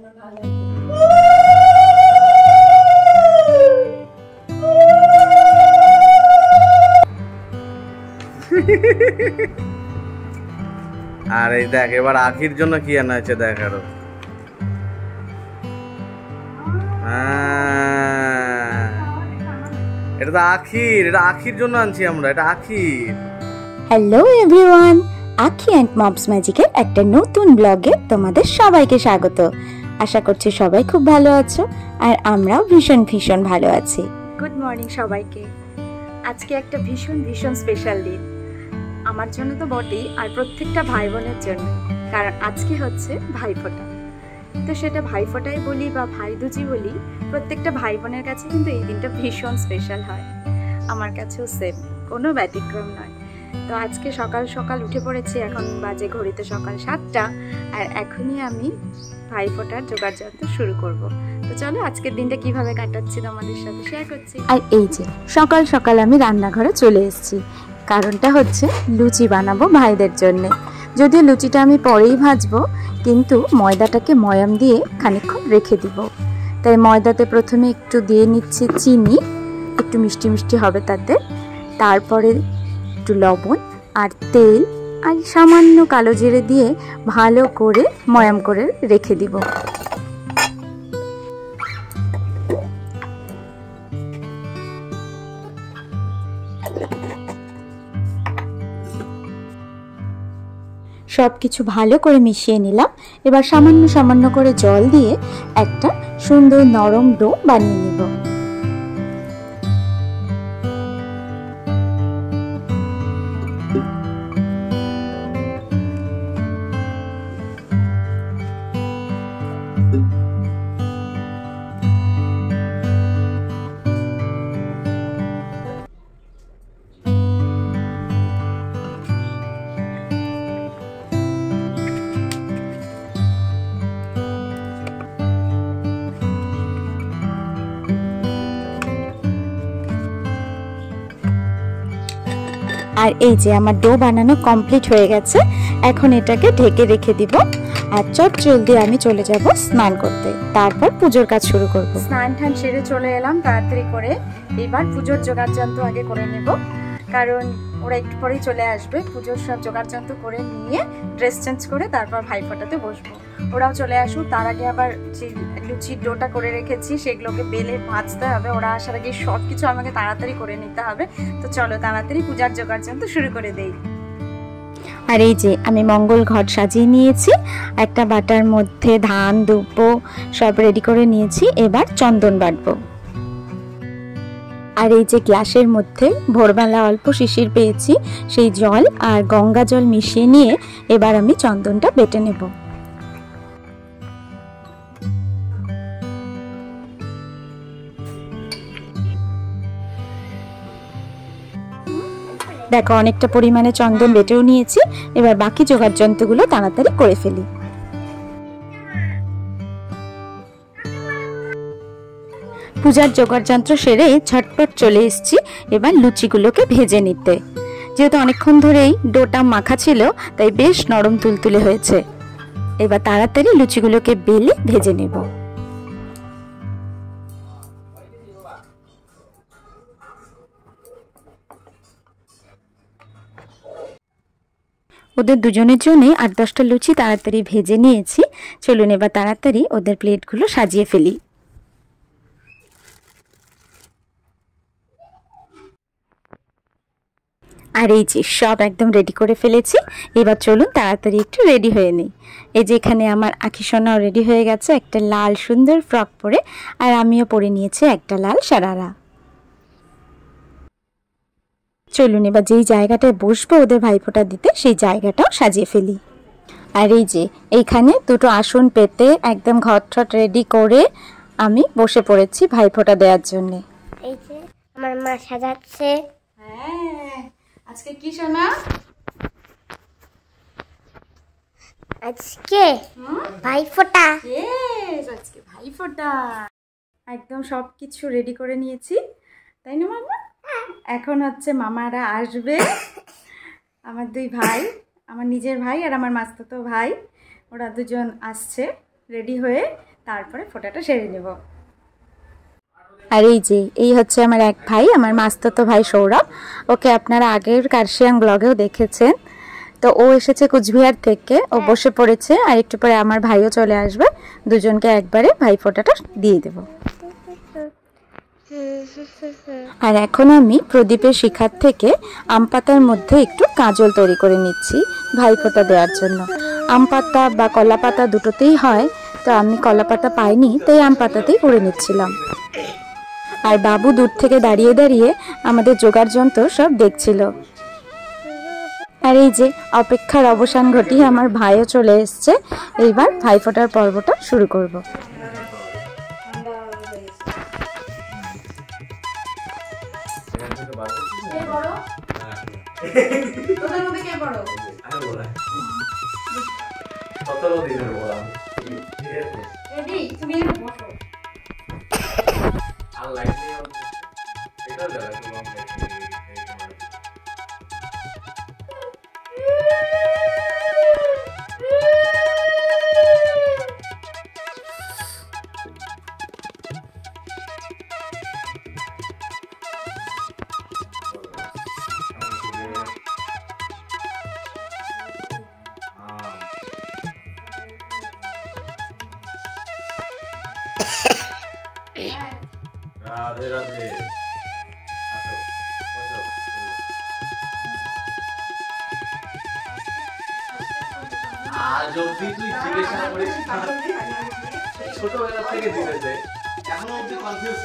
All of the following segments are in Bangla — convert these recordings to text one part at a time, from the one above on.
আর এই দেখ এবার আখির জন্য কি আনা হয়েছে দেখ আরো। এটা তো আখির, এটা আখির জন্য আনছি আমরা, এটা আখির। হ্যালো এভরিওয়ান, আখি অ্যান্ড মমস ম্যাজিকের একটা নতুন ব্লগে তোমাদের সবাইকে স্বাগত। আশা করছি সবাই খুব ভালো আছো আর আমরাও ভীষণ ভীষণ ভালো আছি। গুড মর্নিং সবাইকে। আজকে একটা ভীষণ ভীষণ স্পেশাল দিন আমার জন্য তো বটেই, আর প্রত্যেকটা ভাই বোনের জন্য, কারণ আজকে হচ্ছে ভাইফোঁটা। তো সেটা ভাইফোঁটাই বলি বা ভাইদুজি বলি, প্রত্যেকটা ভাই বোনের কাছে কিন্তু এই দিনটা ভীষণ স্পেশাল হয়। আমার কাছেও সেম, কোনো ব্যতিক্রম নয়। তো আজকে সকাল সকাল উঠে পড়েছি, এখন বাজে ঘড়িতে সকাল 7টা, আর এখনই আমি ভাইফোঁটার জোগাড়যন্ত্র শুরু করব। তো চলো আজকের দিনটা কিভাবে কাটাচ্ছি তোমাদের সাথে শেয়ার করছি। আর এই যে সকাল সকাল আমি রান্নাঘরে চলে এসেছি, কারণটা হচ্ছে লুচি বানাবো ভাইদের জন্যে। যদিও লুচিটা আমি পরেই ভাজবো, কিন্তু ময়দাটাকে ময়াম দিয়ে খানিকক্ষণ রেখে দিব। তাই ময়দাতে প্রথমে একটু দিয়ে নিচ্ছি চিনি, একটু মিষ্টি মিষ্টি হবে তাতে, তারপরে একটু লবণ আর তেল আর সামান্য কালো জিরে দিয়ে ভালো করে ময়াম করে রেখে দিব। সব কিছু ভালো করে মিশিয়ে নিলাম। এবার সামান্য সামান্য করে জল দিয়ে একটা সুন্দর নরম ডো বানিয়ে নিব। আর এই যে আমার ডো বানানো কমপ্লিট হয়ে গেছে, এখন এটাকে ঢেকে রেখে দিব। আর জলদি আমি চলে যাব স্নান করতে, তারপর পুজোর কাজ শুরু করব। স্নান টান সেরে চলে এলাম তাড়াতাড়ি করে। এবার পুজোর জোগাড়যন্ত্র আগে করে নেব, কারণ ওরা একটু পরেই চলে আসবে। পুজোর সব জোগাড়যন্ত্র করে নিয়ে ড্রেস চেঞ্জ করে তারপর ভাইফোঁটাতে বসবো। ওরাও চলে আসুক, তার আগে আবার যে লুচির ডোটা করে রেখেছি সেগুলোকে বেলে ভাজতে হবে। ওরা আসার আগে সব কিছু আমাকে তাড়াতাড়ি করে নিতে হবে। তো চলো তাড়াতাড়ি পূজার জোগাড়যন্ত্র শুরু করে দেই। আর এই যে আমি মঙ্গল ঘট সাজিয়ে নিয়েছি, একটা বাটার মধ্যে ধান দুব্বো সব রেডি করে নিয়েছি। এবার চন্দন বাটবো। আর এই যে গ্লাসের মধ্যে ভোরবেলা অল্প শিশির পেয়েছি, সেই জল আর গঙ্গা জল মিশিয়ে নিয়ে এবার আমি চন্দনটা বেটে নেব। দেখো অনেকটা পরিমাণে চন্দন বেটেও নিয়েছি। এবার বাকি জোগাড়যন্ত্রগুলো তাড়াতাড়ি করে ফেলি। পূজার জোগাড়যন্ত্র সেরে ঝটপট চলে এসেছি এবার লুচিগুলোকে ভেজে নিতে। যেহেতু অনেকক্ষণ ধরেই ডোটা মাখা ছিল, তাই বেশ নরম তুলতুলে হয়েছে। এবার তাড়াতাড়ি লুচিগুলোকে বেলে ভেজে নেব। ওদের দুজনের জন্য 8-10টা লুচি তাড়াতাড়ি ভেজে নিয়েছি। চলুন এবার তাড়াতাড়ি ওদের প্লেটগুলো সাজিয়ে ফেলি। আর এই যে সব একদম রেডি করে ফেলেছি। এবার চলুন তাড়াতাড়ি একটু রেডি হয়ে নিই। এই যে এখানে আমার আখি সোনাও রেডি হয়ে গেছে একটা লাল সুন্দর ফ্রক পরে, আর আমিও পরে নিয়েছি একটা লাল সারারা। চলুন এবার যেই জায়গাটায় বসবো ওদের ভাইফোঁটা দিতে সেই জায়গাটাও সাজিয়ে ফেলি। আর এই যে এইখানে দুটো আসন পেতে একদম ঘটঠট রেডি করে আমি বসে পড়েছি ভাইফোঁটা দেওয়ার জন্য। এই যে আমার মা সাজাচ্ছে। হ্যাঁ, আজকে কি সোনা? আজকে ভাইফোঁটা। আজকে ভাইফোঁটা। একদম সব কিছু রেডি করে নিয়েছি, তাই না মামা? এখন হচ্ছে মামারা আসবে, আমার দুই ভাই, আমার নিজের ভাই আর আমার মাস্তুতো ভাই, ওরা দুজন আসছে রেডি হয়ে। তারপরে ফোঁটাটা সেরে নেব। আর এই হচ্ছে আমার এক ভাই, আমার মাস্তুতো ভাই সৌরভ। ওকে আপনারা আগের কার্শিয়াং ব্লগেও দেখেছেন। তো ও এসেছে কুচবিহার থেকে, ও বসে পড়েছে, আর একটু পরে আমার ভাইও চলে আসবে। দুজনকে একবারে ভাই ফোঁটাটা দিয়ে দেব। আর এখন আমি প্রদীপের শিখার থেকে আম পাতার মধ্যে একটু কাজল তৈরি করে নিচ্ছি ভাই ফোঁটা দেওয়ার জন্য। আম পাতা বা কলা পাতা দুটোতেই হয়, তো আমি কলা পাতা পাইনি, তাই আম পাতাতেই করে নিচ্ছিলাম। আর বাবু দূর থেকে দাঁড়িয়ে দাঁড়িয়ে আমাদের জোগাড় যন্ত্র সব দেখছিল। আর অপেক্ষার অবসান ঘটিয়ে আমার ভাইও চলে এসছে। এইবার ভাই ফোঁটার পর্বটা শুরু করব। রাধে রাধে। আজ অব্দি তুই জিজ্ঞাসা করিস ছোটবেলা থেকে দিয়েছে, এখনো অব্দি কনফিউজ।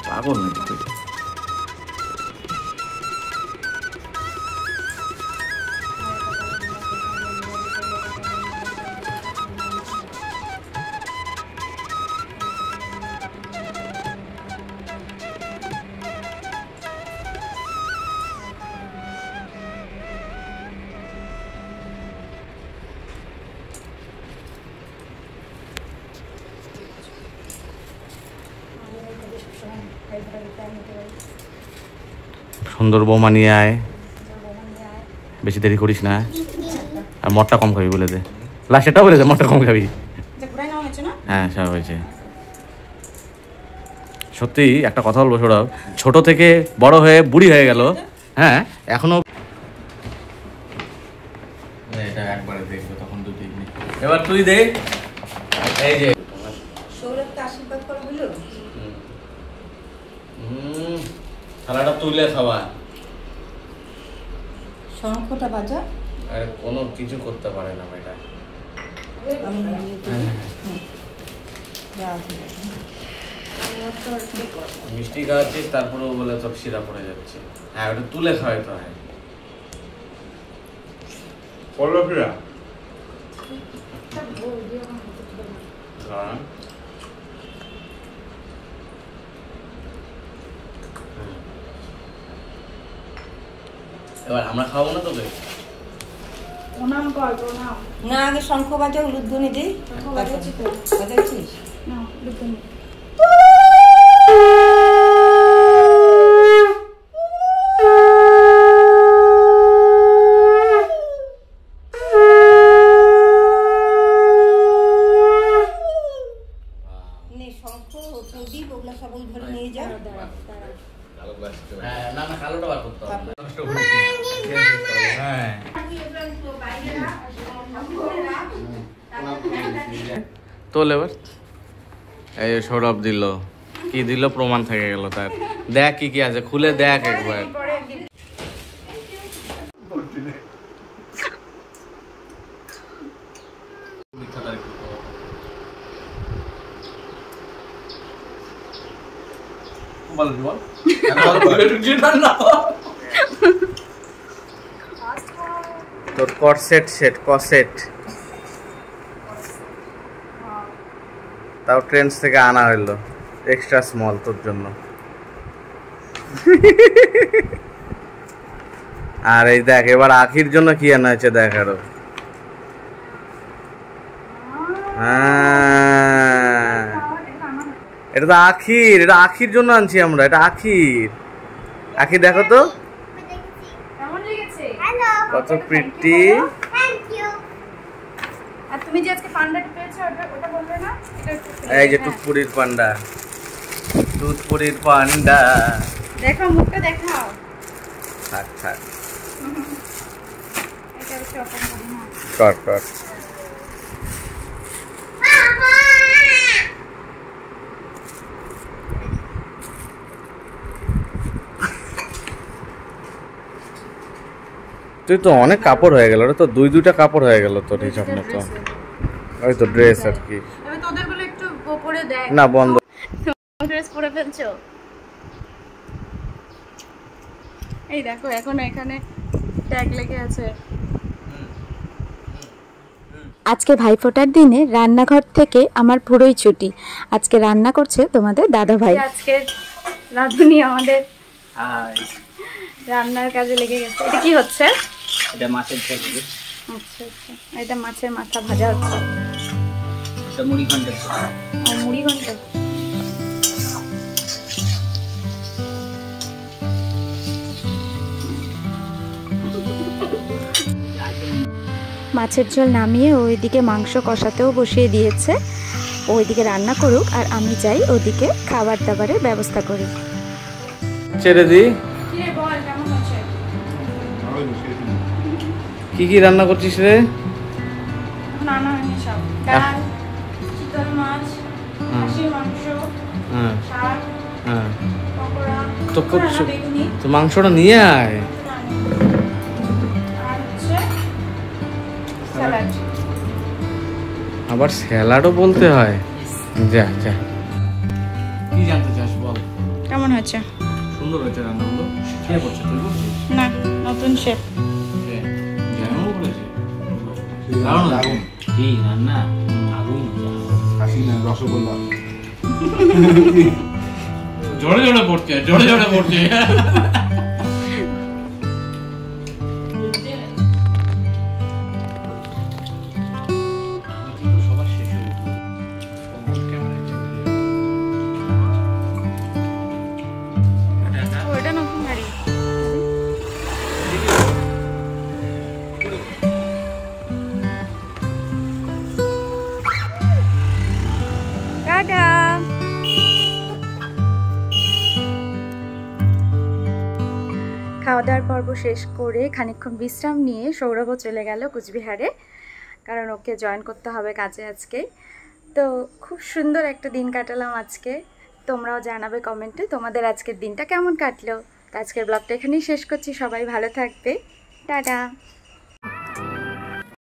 পাগল নাকি তুই? সুন্দর বৌমা নিয়ে আয়, বেশি দেরি করিস না, আর মদটা কম খাবি বলে দে। লাস্টেরটাও বলে দে মদটা কম খাবি। হ্যাঁ সব হয়েছে। সত্যি একটা কথা বলবো সৌরভ, ছোট থেকে বড় হয়ে বুড়ি হয়ে গেল, হ্যাঁ এখনো এটা একবারে দেখবো তখন দুই দিন। এবার তুই দে, এই যে সৌরভকে আশীর্বাদ করা হলো। থালাটা তুলে খাওয়া, শঙ্খটা বাজা। আরে কোনো কিছু করতে পারে না বেটা। মিষ্টি খাওয়াচ্ছিস তারপরেও বলে তোর শিরা পড়ে যাচ্ছে। হ্যাঁ ওটা তুলে খাওয়াই তো হয়। পড়লো শিরা এবার আমরা খাবো না তোকে। প্রণাম কর, প্রণাম। না আগে শঙ্খ বাজা, উলুধ্বনি দিই। বাজাচ্ছিস? না, উলুধ্বনি। শঙ্খ প্রদীপ ওগুলা সব ঘরে নিয়ে যা। না না কালোটা হ্যাঁ তোল এবার। এই সৌরভ দিল, কি দিল প্রমাণ থেকে গেল তার। দেখ কি কি আছে, খুলে দেখ একবার। তোর করসেট সেট, কসেট তাও ট্রেন্ডস থেকে আনা হইলো, এক্সট্রা স্মল তোর জন্য। আর এই দেখ এবার আখির জন্য কি আনা হয়েছে দেখ আরো। এটা তো আখির, এটা আখির জন্য আনছি আমরা, এটা আখির। আখি দেখো তো কত প্রিটি। আর তুমি যে আজকে পান্ডাটা পেয়েছো ওটা বলবে না? এই যে টুকপুরির পান্ডা, টুকপুরির পান্ডা। দেখো মুখটা দেখাও। থাক থাক এটা হচ্ছে অপমান। কর কর। তুই তো অনেক কাপড় হয়ে গেল রে, তো দুইটা কাপড় হয়ে গেল তোর হিসাব মতো। ওই তো ড্রেস আর কি। আমি তোদের গুলো একটু পরে দেখ না বন্ধ। ড্রেস পরে ফেলছো। এই দেখো এখন এখানে ট্যাগ লেগে আছে। আজকে ভাইফোঁটার দিনে রান্নাঘর থেকে আমার পুরোই ছুটি। আজকে রান্না করছে তোমাদের দাদা ভাই। আজকে রাঁধুনি আমাদের রান্নার কাজে লেগে গেছে। এটা কি হচ্ছে? এটা মাছের ঝোল। আচ্ছা আচ্ছা, এটা মাছের মাথা ভাজা হচ্ছে। এটা মুড়ি ঘন্ট। মুড়ি ঘন্ট। মাছের ঝোল নামিয়ে ওইদিকে মাংস কষাতেও বসিয়ে দিয়েছে। ওইদিকে রান্না করুক আর আমি যাই ওদিকে খাবার দাবারের ব্যবস্থা করি। ছেড়ে দি। কি রে বল কেমন আছে? কি কি রান্না করছিস রে? নানা সব ডাল, চিতল মাছ, খাসির মাংস, শাক, পকোড়া, তো বেগুনি। তো মাংসটা নিয়ে আয়। আর হচ্ছে স্যালাড। আবার স্যালাডও বলতে হয়? যা যা। কি জানতে চাস বল? কেমন হচ্ছে? সুন্দর হয়েছে রান্নাগুলো। কে করছে, তুই করছিস? না, নতুন শেফ। জানো বলেছে দারুণ দারুণ। কি রান্না? আগুন হাসি না, রসগোল্লা। জোরে জোরে পড়ছে, জোরে জোরে পড়ছে। ওটা নতুন গাড়ি। টাটা। খাওয়া দাওয়ার পর্ব শেষ করে খানিকক্ষণ বিশ্রাম নিয়ে সৌরভও চলে গেল কুচবিহারে, কারণ ওকে জয়েন করতে হবে কাজে আজকে। তো খুব সুন্দর একটা দিন কাটালাম আজকে। তোমরাও জানাবে কমেন্টে তোমাদের আজকের দিনটা কেমন কাটলো। তো আজকের ব্লগটা এখানেই শেষ করছি। সবাই ভালো থাকবে। টাটা।